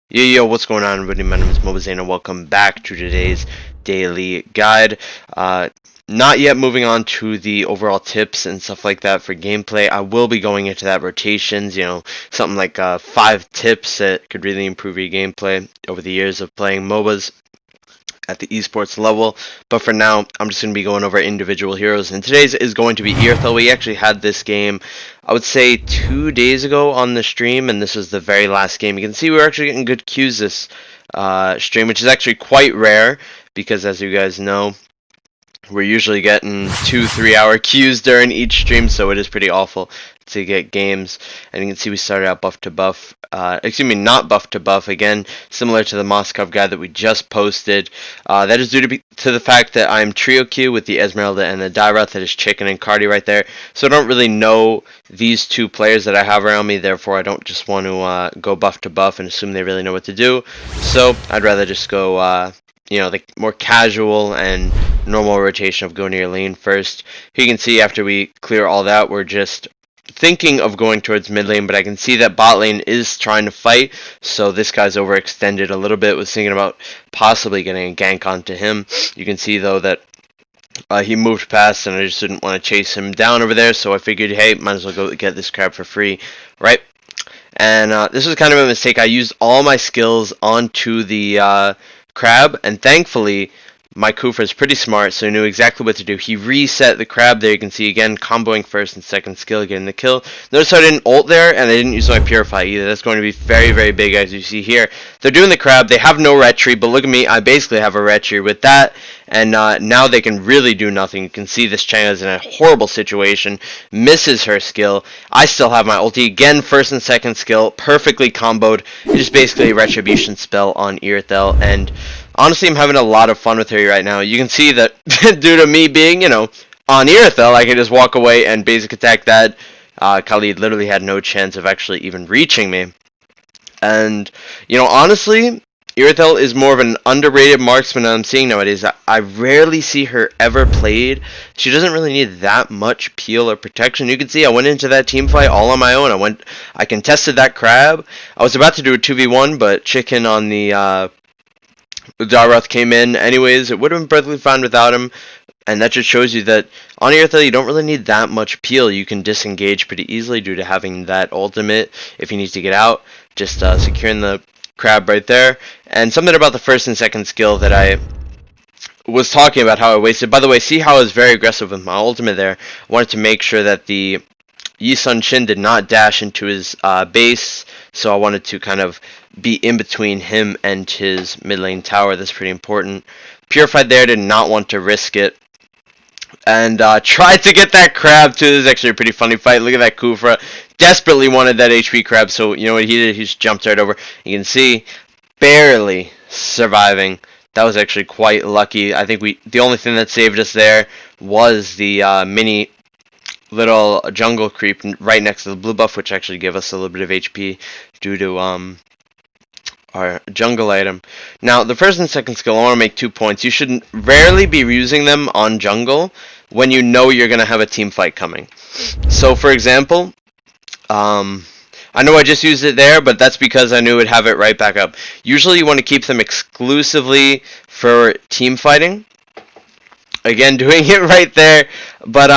Yo, what's going on, everybody? My name is MobaZane, and welcome back to today's daily guide. Not yet moving on to the overall tips and stuff like that for gameplay. I will be going into that rotations, something like 5 tips that could really improve your gameplay over the years of playing MOBAs at the esports level. But for now, I'm just going to be going over individual heroes, and today's is going to be Irithel. We actually had this game, I would say 2 days ago on the stream, and this was the very last game. You can see we were actually getting good queues this stream, which is actually quite rare because, as you guys know, we're usually getting 2-3 hour queues during each stream, so it is pretty awful to get games. And you can see we started out buff to buff, not buff to buff, again, similar to the Moskov guide that we just posted. That is due to the fact that I'm trio queue with the Esmeralda and the Dairoth. That is Chicken and Cardi right there. So I don't really know these two players that I have around me, therefore I don't just want to go buff to buff and assume they really know what to do. So I'd rather just go the more casual and normal rotation of going to your lane first. Here you can see after we clear all that, we're just thinking of going towards mid lane, but I can see that bot lane is trying to fight, so this guy's overextended a little bit. Was thinking about possibly getting a gank onto him. You can see though that he moved past, and I just didn't want to chase him down over there, so I figured, hey, might as well go get this crab for free, right? And this was kind of a mistake. I used all my skills onto the crab, and thankfully my Kufa is pretty smart, so he knew exactly what to do. He reset the crab there. You can see again comboing first and second skill, getting the kill. Notice I didn't ult there, and I didn't use my purify either. That's going to be very, very big, as you see here. They're doing the crab. They have no retry, but look at me. I basically have a retry with that, and now they can really do nothing. You can see this China is in a horrible situation, misses her skill. I still have my ulti again, first and second skill, perfectly comboed. Just basically a retribution spell on Irithel, and honestly, I'm having a lot of fun with her right now. You can see that due to me being, on Irithel, I can just walk away and basic attack that. Khalid literally had no chance of actually even reaching me. And, honestly, Irithel is more of an underrated marksman that I'm seeing nowadays. I rarely see her ever played. She doesn't really need that much peel or protection. You can see I went into that team fight all on my own. I contested that crab. I was about to do a 2v1, but Chicken on the Dairoth came in anyways. It would have been perfectly fine without him, and that just shows you that on Irithel you don't really need that much peel. You can disengage pretty easily due to having that ultimate if you need to get out. Just securing the crab right there. And something about the first and second skill that I was talking about how I wasted. By the way, see how I was very aggressive with my ultimate there. I wanted to make sure that the Yi Sun Shin did not dash into his base, so I wanted to kind of be in between him and his mid lane tower. That's pretty important. Purified there, did not want to risk it, and tried to get that crab too. This is actually a pretty funny fight. Look at that Kufra. Desperately wanted that HP crab, so you know what he did? He just jumped right over. You can see, barely surviving. That was actually quite lucky. I think the only thing that saved us there was the mini little jungle creep right next to the blue buff, which actually gave us a little bit of HP due to our jungle item. Now, the first and second skill, I want to make 2 points. You should rarely be using them on jungle when you know you're going to have a team fight coming. So, for example, I know I just used it there, but that's because I knew it would have it right back up. Usually you want to keep them exclusively for team fighting. Again, doing it right there. But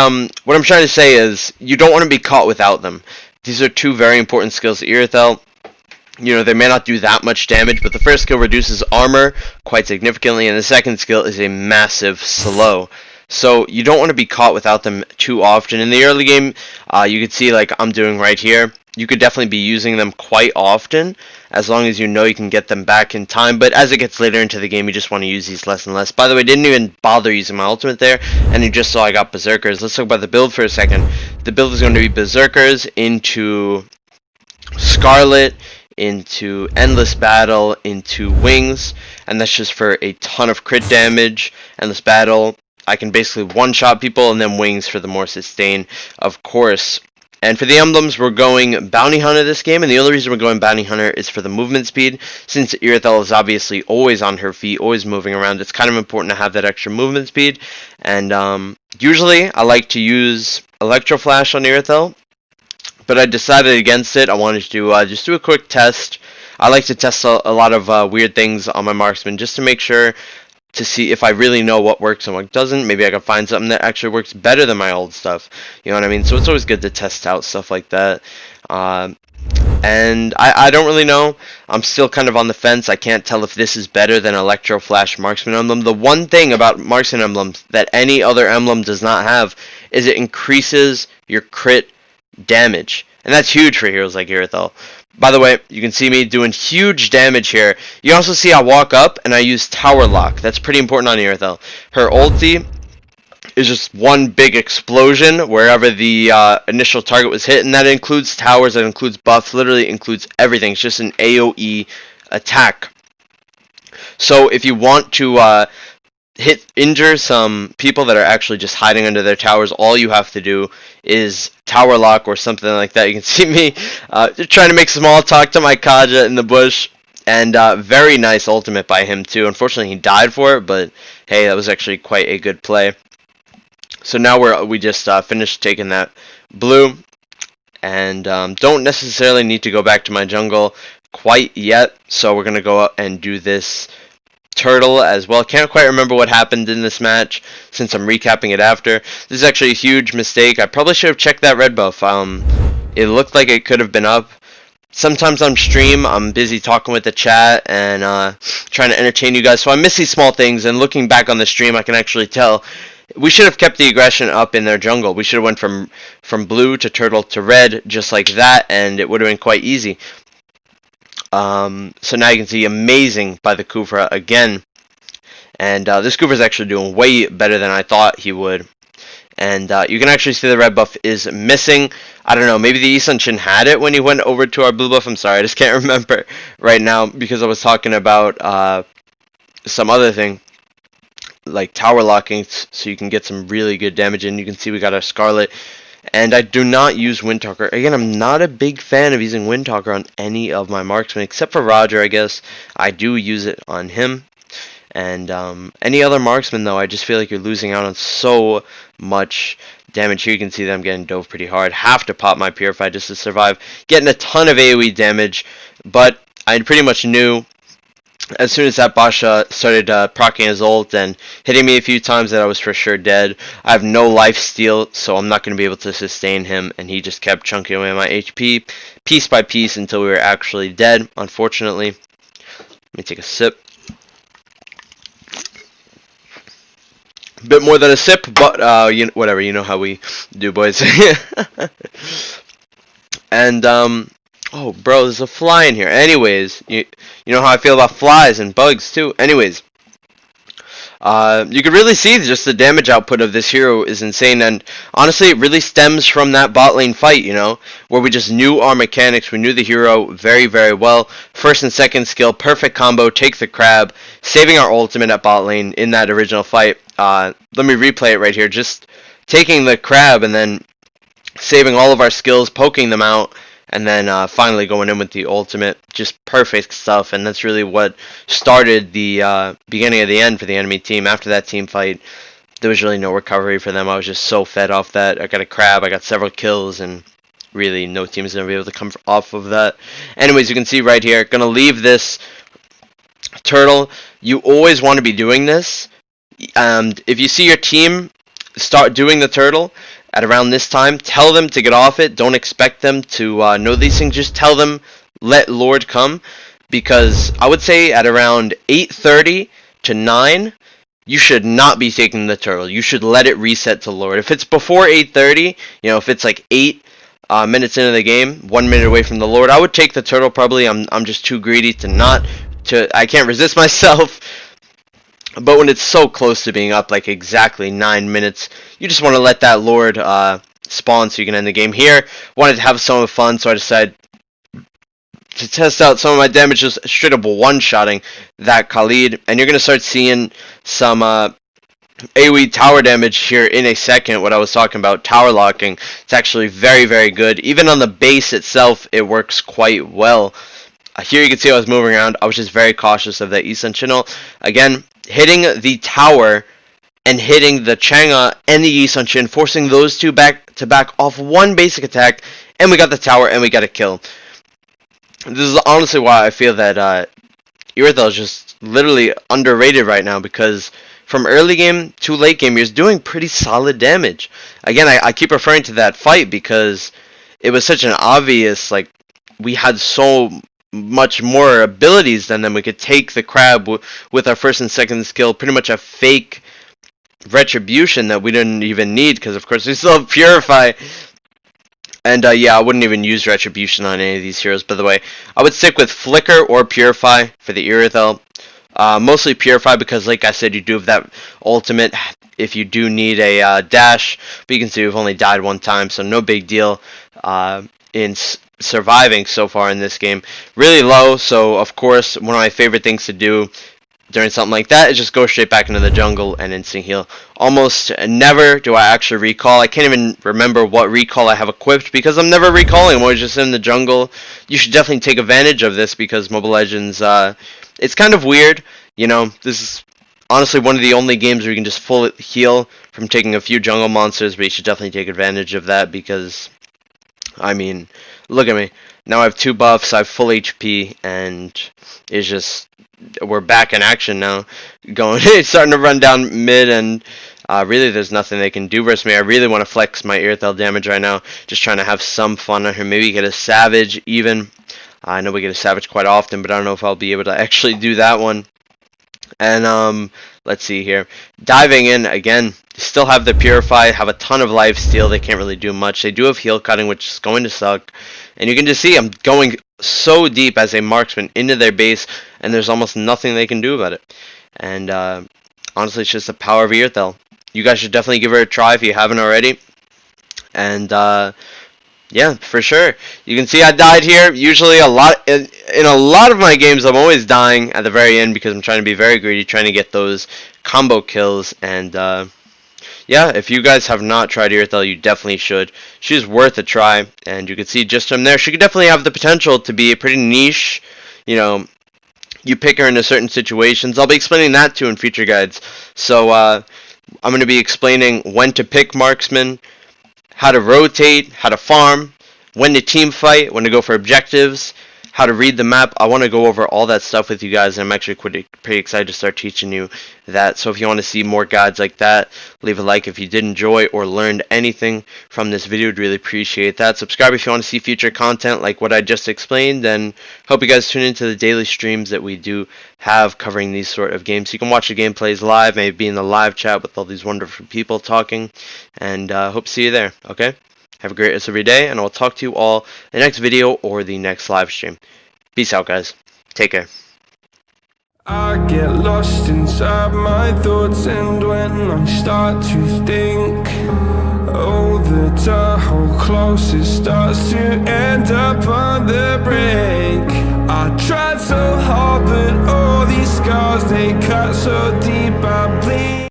what I'm trying to say is you don't want to be caught without them. These are two very important skills to Irithel. They may not do that much damage, but the first skill reduces armor quite significantly, and the second skill is a massive slow. So you don't want to be caught without them too often. In the early game, you could see like I'm doing right here. You could definitely be using them quite often, as long as you know you can get them back in time. But as it gets later into the game, you just want to use these less and less. By the way, I didn't even bother using my ultimate there, and you just saw I got Berserkers. Let's talk about the build for a second. The build is going to be Berserkers into Scarlet, into Endless Battle, into Wings, and that's just for a ton of crit damage. Endless Battle, I can basically one-shot people, and then Wings for the more sustain, of course. And for the emblems, we're going Bounty Hunter this game, and the only reason we're going Bounty Hunter is for the movement speed. Since Irithel is obviously always on her feet, always moving around, it's kind of important to have that extra movement speed. And usually, I like to use Electro Flash on Irithel, but I decided against it. I wanted to just do a quick test. I like to test a lot of weird things on my marksman just to make sure to see if I really know what works and what doesn't. Maybe I can find something that actually works better than my old stuff. You know what I mean? So it's always good to test out stuff like that. And I don't really know. I'm still kind of on the fence. I can't tell if this is better than Electro Flash Marksman Emblem. The one thing about Marksman Emblems that any other emblem does not have is it increases your crit damage. And that's huge for heroes like Irithel. By the way, you can see me doing huge damage here. You also see I walk up and I use Tower Lock. That's pretty important on Irithel. Her ulti is just one big explosion wherever the initial target was hit, and that includes towers, that includes buffs, literally includes everything. It's just an AoE attack. So if you want to injure some people that are actually just hiding under their towers, all you have to do is tower lock or something like that. You can see me trying to make small talk to my Kaja in the bush, and very nice ultimate by him too. Unfortunately, he died for it, but hey, that was actually quite a good play. So now we just finished taking that blue, and don't necessarily need to go back to my jungle quite yet. So we're gonna go up and do this turtle as well. Can't quite remember what happened in this match since I'm recapping it after. This is actually a huge mistake. I probably should have checked that red buff. It looked like it could have been up. Sometimes on stream, I'm busy talking with the chat and trying to entertain you guys, so I miss these small things, and looking back on the stream, I can actually tell we should have kept the aggression up in their jungle. We should have went from blue to turtle to red, just like that, and it would have been quite easy. So now you can see amazing by the Kufra again. And this Kufra is actually doing way better than I thought he would. And you can actually see the red buff is missing. I don't know, maybe the Isan Shin had it when he went over to our blue buff. I'm sorry, I just can't remember right now because I was talking about some other thing, like tower locking, so you can get some really good damage in. You can see we got our Scarlet. And I do not use Windtalker. Again, I'm not a big fan of using Windtalker on any of my marksmen, except for Roger, I guess. I do use it on him. And any other marksman, though, I just feel like you're losing out on so much damage. Here you can see that I'm getting dove pretty hard. Have to pop my Purify just to survive. Getting a ton of AoE damage, but I pretty much knew as soon as that Basha started proccing his ult and hitting me a few times that I was for sure dead. I have no life steal, so I'm not going to be able to sustain him, and he just kept chunking away my HP piece by piece until we were actually dead, unfortunately. Let me take a sip. A bit more than a sip, but whatever, you know how we do, boys. And oh, bro, there's a fly in here. Anyways, you know how I feel about flies and bugs, too. Anyways, you can really see just the damage output of this hero is insane. And honestly, it really stems from that bot lane fight, you know, where we just knew our mechanics. We knew the hero very, very well. First and second skill, perfect combo, take the crab, saving our ultimate at bot lane in that original fight. Let me replay it right here. Just taking the crab and then saving all of our skills, poking them out, and then finally going in with the ultimate. Just perfect stuff, and that's really what started the beginning of the end for the enemy team. After that team fight, there was really no recovery for them. I was just so fed off that. I got a crab, I got several kills, and really no team is going to be able to come off of that. Anyways, you can see right here, going to leave this turtle. You always want to be doing this. And if you see your team start doing the turtle at around this time, tell them to get off it. Don't expect them to know these things. Just tell them, let Lord come. Because I would say at around 8:30 to 9, you should not be taking the turtle. You should let it reset to Lord. If it's before 8:30, you know, if it's like 8 minutes into the game, 1 minute away from the Lord, I would take the turtle probably. I'm just too greedy to not. I can't resist myself. But when it's so close to being up, like exactly 9 minutes, you just want to let that Lord spawn so you can end the game. Here, wanted to have some fun, so I decided to test out some of my damage, just straight up one-shotting that Khalid. And you're going to start seeing some AoE tower damage here in a second. What I was talking about, tower locking, it's actually very, very good. Even on the base itself, it works quite well. Here you can see I was moving around. I was just very cautious of that Isan channel. Again, hitting the tower and hitting the Chang'e and the Isan Shin, forcing those two back to back off one basic attack, and we got the tower and we got a kill. This is honestly why I feel that Irithel is just literally underrated right now, because from early game to late game, you're doing pretty solid damage. Again, I keep referring to that fight because it was such an obvious, like, we had so much more abilities than them. We could take the crab with our first and second skill, pretty much a fake retribution that we didn't even need, because of course we still have Purify. And yeah, I wouldn't even use Retribution on any of these heroes, by the way. I would stick with Flicker or Purify for the Irithel. Mostly Purify because, like I said, you do have that ultimate if you do need a dash. But you can see we've only died one time, so no big deal in surviving so far in this game. Really low, so of course, one of my favorite things to do during something like that is just go straight back into the jungle and instant heal. Almost never do I actually recall. I can't even remember what recall I have equipped because I'm never recalling. I'm always just in the jungle. You should definitely take advantage of this because Mobile Legends, it's kind of weird. You know, this is honestly one of the only games where you can just full heal from taking a few jungle monsters, but you should definitely take advantage of that because, I mean, look at me. Now I have 2 buffs, I have full HP, and it's just, we're back in action now. It's starting to run down mid, and really there's nothing they can do versus me. I really want to flex my Irithel damage right now, just trying to have some fun on her. Maybe get a Savage even. I know we get a Savage quite often, but I don't know if I'll be able to actually do that one. And let's see here. Diving in again, still have the Purify, have a ton of life steal. They can't really do much. They do have heal cutting, which is going to suck. And you can just see I'm going so deep as a marksman into their base, and there's almost nothing they can do about it. And honestly, it's just the power of Irithel. You guys should definitely give her a try if you haven't already. And yeah, for sure. You can see I died here. Usually in a lot of my games, I'm always dying at the very end because I'm trying to be very greedy, trying to get those combo kills. And yeah, if you guys have not tried Irithel, you definitely should. She's worth a try. And you can see just from there, she could definitely have the potential to be a pretty niche. You know, you pick her into certain situations. I'll be explaining that too in future guides. So I'm going to be explaining when to pick marksman, how to rotate, how to farm, when to team fight, when to go for objectives, how to read the map. I want to go over all that stuff with you guys, and I'm actually pretty excited to start teaching you that. So if you want to see more guides like that, leave a like if you did enjoy or learned anything from this video. I'd really appreciate that. Subscribe if you want to see future content like what I just explained, and hope you guys tune into the daily streams that we do have covering these sort of games. So you can watch the gameplays live, maybe be in the live chat with all these wonderful people talking, and hope to see you there, okay? Have a great rest of your day, and I'll talk to you all in the next video or the next live stream. Peace out, guys. Take care. I get lost inside my thoughts, and when I start to think, oh, the door close, it starts to end up on the brink. I tried so hard, but all these scars, they cut so deep.